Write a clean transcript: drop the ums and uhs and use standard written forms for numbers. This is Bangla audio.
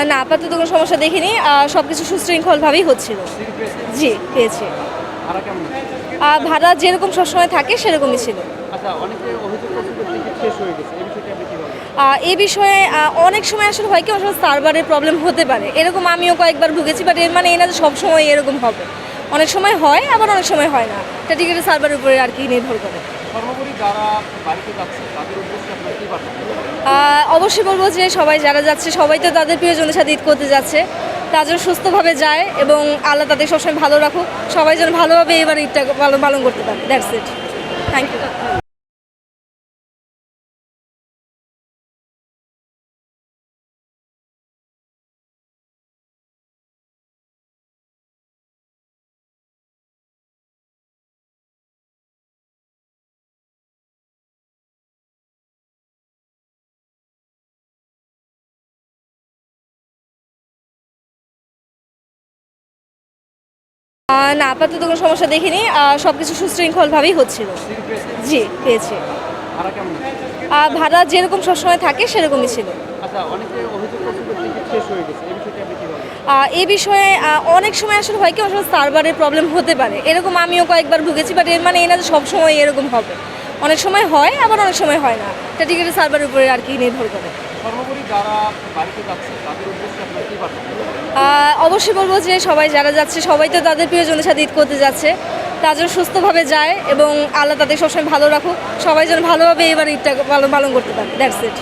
না, আপাতত কোনো সমস্যা দেখিনি। সবকিছু সুশৃঙ্খলভাবেই হচ্ছিল। জি, পেয়েছি। ভাড়া কেমন? ভাড়া যেরকম সবসময় থাকে সেরকমই ছিল। আচ্ছা, অনেকে অভিযোগ করছে যে টিকিট শেষ হয়ে গেছে। এই বিষয়টা আপনি কি বলেন? এ বিষয়ে অনেক সময় আসলে হয় কি, অনেক সময় সার্ভারের প্রবলেম হতে পারে। এরকম আমিও কয়েকবার ভুগেছি, বাট এর মানে এই না যে সবসময় এরকম হবে। অনেক সময় হয়, আবার অনেক সময় হয় না। এটা টিকিটের সার্ভারের উপরে আর কি নির্ভর করে। সর্বোপরি যারা বাড়িতে যাচ্ছে তাদের উদ্দেশ্যে আপনার কি বার্তা? অবশ্যই বলবো যে সবাই যারা যাচ্ছে সবাই তো তাদের প্রিয়জনের সাথে ঈদ করতে যাচ্ছে। তারা যেন সুস্থভাবে যায় এবং আল্লাহ তাদের সবসময় ভালো রাখুক। সবাই যেন ভালোভাবে এবার ঈদটা পালন করতে পারে। That's it. Thank you. না, আপাতত কোনো সমস্যা দেখিনি। সবকিছু সুশৃঙ্খলভাবেই হচ্ছিল। টিকিট পেয়েছেন? জি, পেয়েছি। ভাড়া কেমন? ভাড়া যেরকম সবসময় থাকে সেরকমই ছিল। আচ্ছা, অনেকে অভিযোগ করছে যে টিকিট শেষ হয়ে গেছে। এই বিষয়টা আপনি কি বলেন? এ বিষয়ে অনেক সময় আসলে হয় কি, অনেক সময় সার্ভারের প্রবলেম হতে পারে। এরকম আমিও কয়েকবার ভুগেছি, বাট এর মানে এই না যে সবসময় এরকম হবে। অনেক সময় হয়, আবার অনেক সময় হয় না। এটা টিকিটের সার্ভারের উপরে আর কি নির্ভর করে। সর্বোপরি যারা বাড়িতে যাচ্ছে তাদের উদ্দেশ্যে আপনার কি বার্তা? অবশ্যই বলবো যে সবাই যারা যাচ্ছে সবাই তো তাদের প্রিয়জনের সাথে ঈদ করতে যাচ্ছে। তারা যেন সুস্থভাবে যায় এবং আল্লাহ তাদের সবসময় ভালো রাখুক। সবাই যেন ভালোভাবে এবার ঈদটা পালন করতে পারে। দ্যাটস ইট।